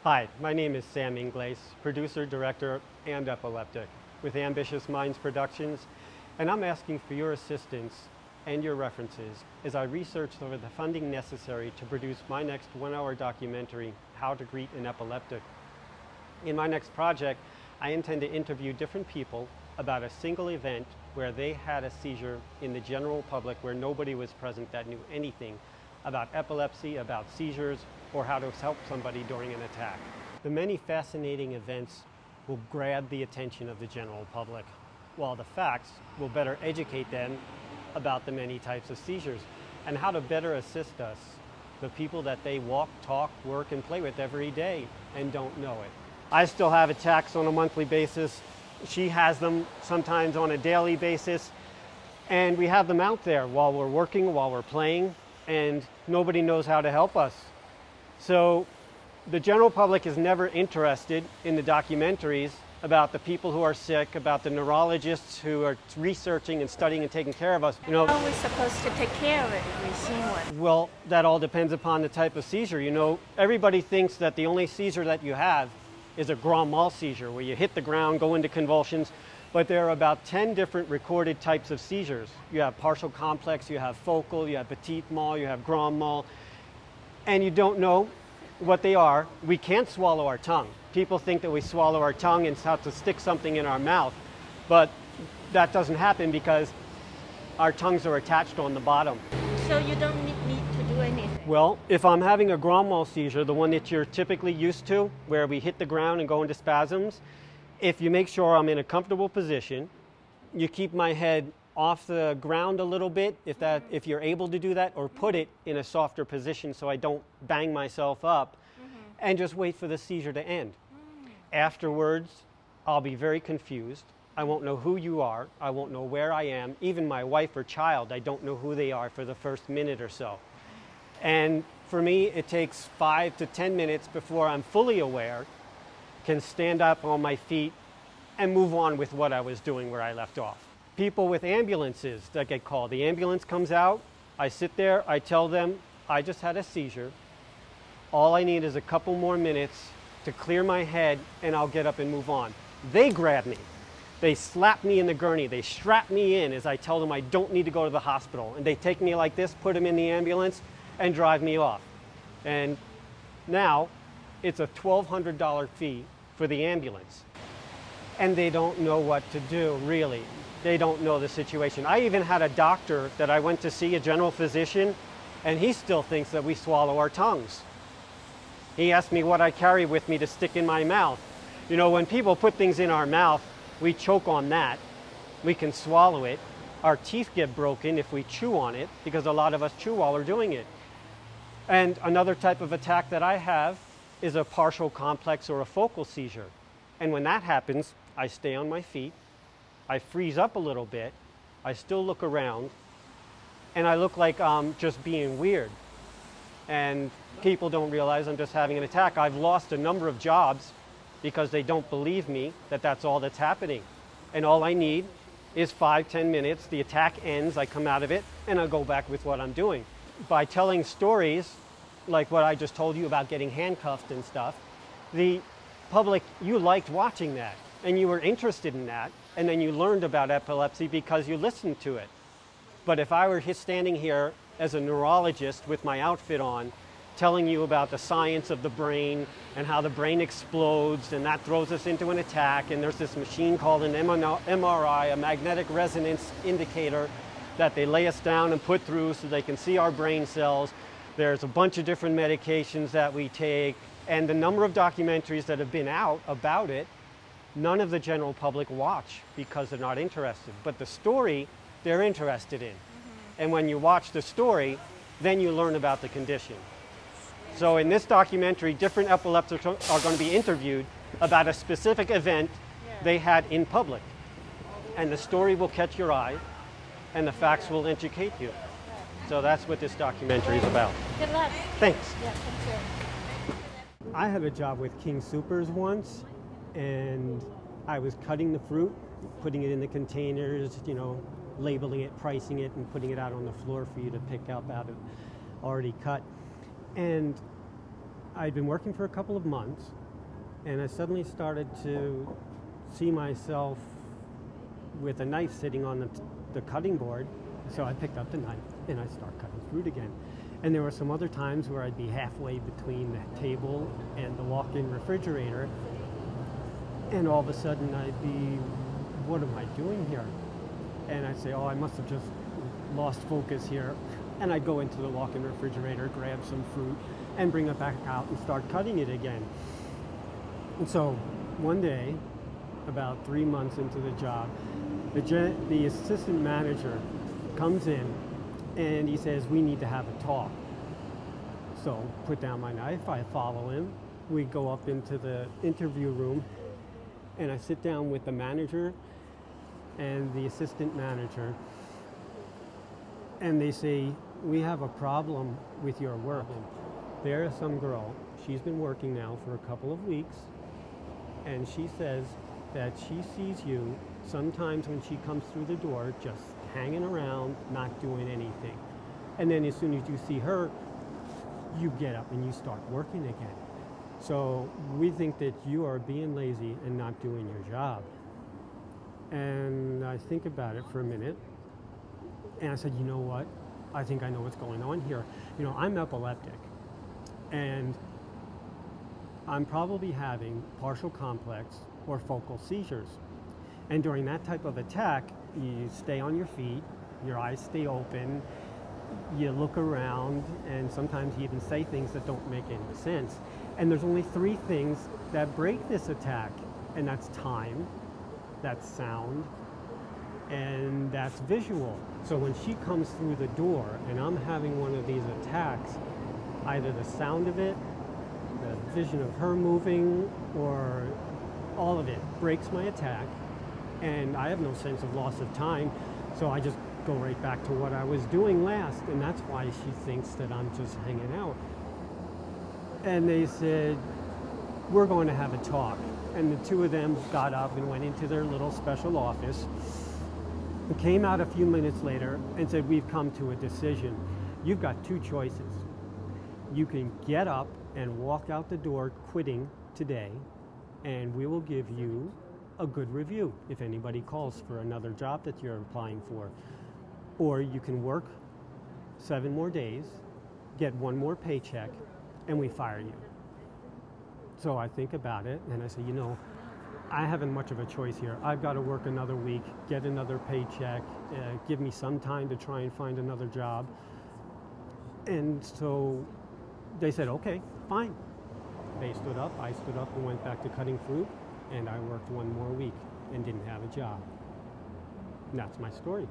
Hi, my name is Sam Ingles, producer, director, and epileptic with Ambitious Minds Productions, and I'm asking for your assistance and your references as I research over the funding necessary to produce my next one-hour documentary, How to Greet an Epileptic. In my next project, I intend to interview different people about a single event where they had a seizure in the general public where nobody was present that knew anything about epilepsy, about seizures, or how to help somebody during an attack. The many fascinating events will grab the attention of the general public, while the facts will better educate them about the many types of seizures and how to better assist us, the people that they walk, talk, work, and play with every day and don't know it. I still have attacks on a monthly basis. She has them sometimes on a daily basis, and we have them out there while we're working, while we're playing, and nobody knows how to help us. So the general public is never interested in the documentaries about the people who are sick, about the neurologists who are researching and studying and taking care of us. How are we supposed to take care of it if we see one? Well, that all depends upon the type of seizure. Everybody thinks that the only seizure that you have is a grand mal seizure, where you hit the ground, go into convulsions, but there are about 10 different recorded types of seizures. You have partial complex, you have focal, you have petit mal, you have grand mal, and you don't know what they are. We can't swallow our tongue. People think that we swallow our tongue and have to stick something in our mouth, but that doesn't happen because our tongues are attached on the bottom. So you don't need to do anything? Well, if I'm having a grand mal seizure, the one that you're typically used to, where we hit the ground and go into spasms, if you make sure I'm in a comfortable position, you keep my head off the ground a little bit, if you're able to do that, or put it in a softer position so I don't bang myself up, and just wait for the seizure to end. Afterwards, I'll be very confused. I won't know who you are. I won't know where I am. Even my wife or child, I don't know who they are for the first minute or so. And for me, it takes 5 to 10 minutes before I'm fully aware, can stand up on my feet, and move on with what I was doing where I left off. People with ambulances that get called. The ambulance comes out, I sit there, I tell them, I just had a seizure. All I need is a couple more minutes to clear my head, and I'll get up and move on. They grab me. They slap me in the gurney. They strap me in as I tell them I don't need to go to the hospital. And they take me like this, put them in the ambulance, and drive me off. And now it's a $1,200 fee for the ambulance. And they don't know what to do, really. They don't know the situation. I even had a doctor that I went to see, a general physician, and he still thinks that we swallow our tongues. He asked me what I carry with me to stick in my mouth. When people put things in our mouth, we choke on that. We can swallow it. Our teeth get broken if we chew on it, because a lot of us chew while we're doing it. And another type of attack that I have is a partial complex or a focal seizure. And when that happens, I stay on my feet, I freeze up a little bit, I still look around, and I look like I'm just being weird. And people don't realize I'm just having an attack. I've lost a number of jobs because they don't believe me that that's all that's happening. And all I need is 5-10 minutes, the attack ends, I come out of it, and I go back with what I'm doing. By telling stories, like what I just told you about getting handcuffed and stuff, the public, you liked watching that, and you were interested in that, and then you learned about epilepsy because you listened to it. But if I were standing here as a neurologist with my outfit on, telling you about the science of the brain and how the brain explodes and that throws us into an attack, and there's this machine called an MRI, a magnetic resonance indicator, that they lay us down and put through so they can see our brain cells. There's a bunch of different medications that we take, and the number of documentaries that have been out about it, none of the general public watch because they're not interested. But the story, they're interested in. And when you watch the story, then you learn about the condition. So in this documentary, different epileptics are going to be interviewed about a specific event they had in public. And the story will catch your eye, and the facts will educate you. So that's what this documentary is about. Good luck. Thanks. Yeah, thank you. I had a job with King Soopers once, and I was cutting the fruit, putting it in the containers, labeling it, pricing it, and putting it out on the floor for you to pick up out of already cut. And I'd been working for a couple of months, and I suddenly started to see myself with a knife sitting on the cutting board. So I picked up the knife and I started cutting fruit again. And there were some other times where I'd be halfway between the table and the walk-in refrigerator, and all of a sudden I'd be, what am I doing here? And I'd say, oh, I must have just lost focus here. And I'd go into the walk-in refrigerator, grab some fruit, and bring it back out and start cutting it again. And so one day, about 3 months into the job, the assistant manager comes in and he says, we need to have a talk. So put down my knife, I follow him. We go up into the interview room and I sit down with the manager and the assistant manager, and they say, we have a problem with your work. There is some girl, she's been working now for a couple of weeks, and she says that she sees you sometimes when she comes through the door just hanging around, not doing anything. And then as soon as you see her, you get up and you start working again. So we think that you are being lazy and not doing your job. And I think about it for a minute, and I said, you know what? I think I know what's going on here. You know, I'm epileptic, and I'm probably having partial complex or focal seizures. And during that type of attack, you stay on your feet, your eyes stay open, you look around, and sometimes you even say things that don't make any sense. And there's only 3 things that break this attack, and that's time, that's sound, and that's visual. So when she comes through the door and I'm having one of these attacks, either the sound of it, the vision of her moving, or all of it breaks my attack, and I have no sense of loss of time, so I just go right back to what I was doing last, and that's why she thinks that I'm just hanging out. And they said, we're going to have a talk. And the 2 of them got up and went into their little special office and came out a few minutes later and said, we've come to a decision. You've got 2 choices. You can get up and walk out the door quitting today, and we will give you a good review if anybody calls for another job that you're applying for. Or you can work 7 more days, get 1 more paycheck, and we fire you. So I think about it and I say, you know, I haven't much of a choice here. I've got to work another week, get another paycheck, give me some time to try and find another job. And so they said, okay, fine. They stood up, I stood up and went back to cutting fruit, and I worked 1 more week and didn't have a job. And that's my story.